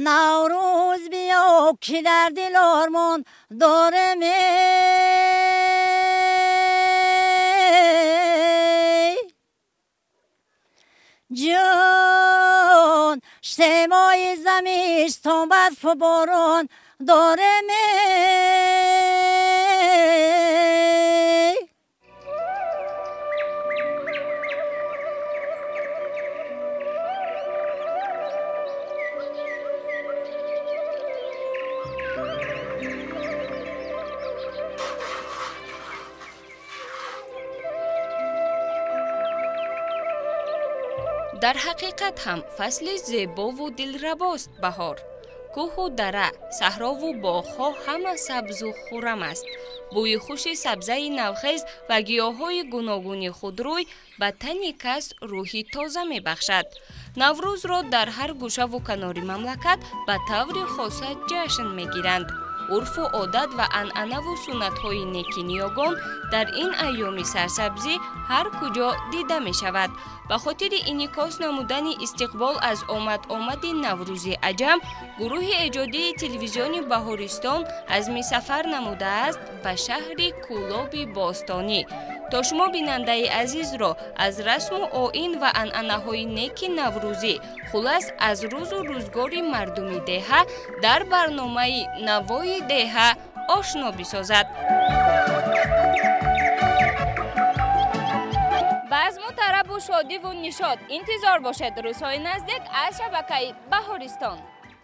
نوروز بیا که در دل آرمان دارم جان شمای زمستان برف و باران دارم در حقیقت هم فصل زیبا و دلرباست بهار. کوه و دره، صحرا و باغ‌ها همه سبز و خرم است. بوی خوش سبزه نوخیز و گیاهای گوناگون خودروی به تن کس روحی تازه می‌بخشد. نوروز را در هر گوشه و کنار مملکت به طور خاص جشن می‌گیرند. عرف و عادت و عنعنه و سنت‌های نیکنیاگان در این ایام سرسبزی هر کجا دیده می شود. به خاطر انعکاس نمودن استقبال از آمد نوروز عجم، گروه ایجادی تلویزیون بهارستان از می سفر نموده است به شهر کولاب باستانی تا شما بیننده عزیز را از رسم و آیین و عنعنه‌های نیک نوروزی خلاص از روز و روزگار مردم دهه در برنامه نوای دهه آشنا بسازد. بزم و طرب و شادی و نشاط انتظار باشد روزهای نزدیک از شبکه بهارستان.